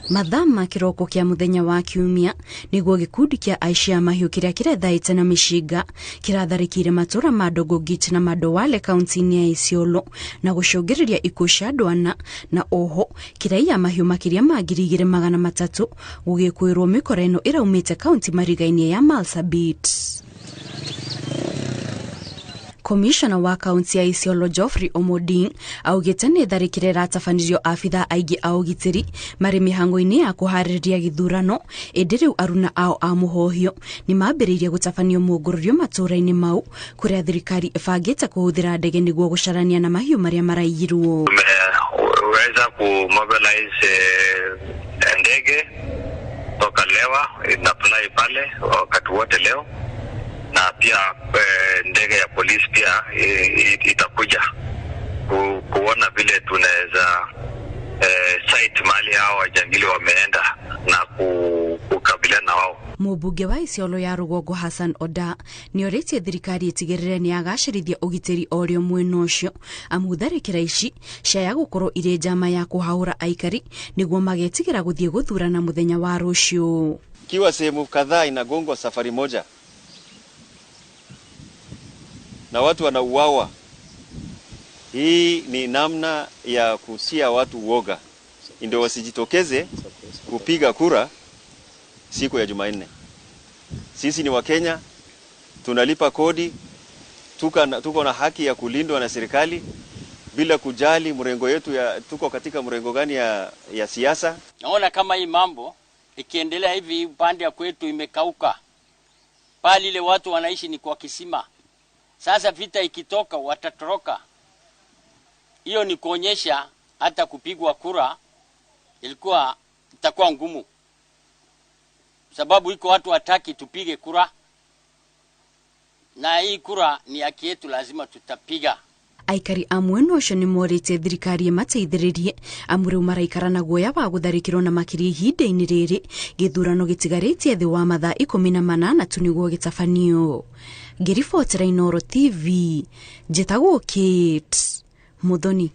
Mathama kiroko kia muthenya wa kiumia niguo gikundi kia aici a mahiu kiria kirethaite na mishinga kiratharikire matura ma Dogogit na Madowale kaunti-ini ya Isiolo na gucungiriria ikuũ cia andũ ana na oho kiraiya mahiu makiria ma 2,300 gugikwirwo mikora ino iraumite kaunti mariga-ini ya Marsabit. Commissioner wa kaunti ya Isiolo Geoffrey Omoding augite ni tharikire ratafanirio afitha aingi a ugitiri mari mihango-ini ya kuhariria githurano indi riu aruna ao a muhohio ni mambiririe gutafanio mugururio matura-ini mau kuria thirikari ibangite kuhuthira ndege niguo gucarania na mahiu maria maraiyirwo. Weza kumobilize ndege toka Lewa na fly pale wakati wote leo, na pia ndege ya polisi pia itakuja kuona vile tunaweza site mali hao wajangili wameenda na kukabiliana na wao. Mubunge wa Isiolo ya Rugongo Hassan Oda ni oritie thirikari itigirire ni agacirithia ugitiri orio mwena ucio amutharikira ici cia gukorwo ire njama ya kuhaura aikari niguo magetigira guthie guthurana muthenya wa rucio. Kiwa sehemu kadhaa inagongwa safari moja na watu wanauawa. Hii ni namna ya kusia watu uoga ndio wasijitokeze kupiga kura siku ya Jumanne. Sisi ni Wakenya, tunalipa kodi, tuko na haki ya kulindwa na serikali bila kujali mrengo yetu tuko katika mrengo gani ya siasa. Naona kama hii mambo ikiendelea hivi upande ya kwetu imekauka. Pale ile watu wanaishi ni kwa kisima. Sasa vita ikitoka watatoroka. Hiyo ni kuonyesha hata kupigwa kura itakuwa ngumu. Sababu iko watu wataki tupige kura. Na hii kura ni haki yetu, lazima tutapiga. Aikari amwe nocio ni morite thirikari mateithiririe amuru maraikara na guoya wa gutharikirwo na makiri ihinda-ini riri githurano gitigarĩtie thi wa mathaa 18 tu niguo gitafanio. Ngiribotera Inooro TV, njitagwo Kate Muthoni.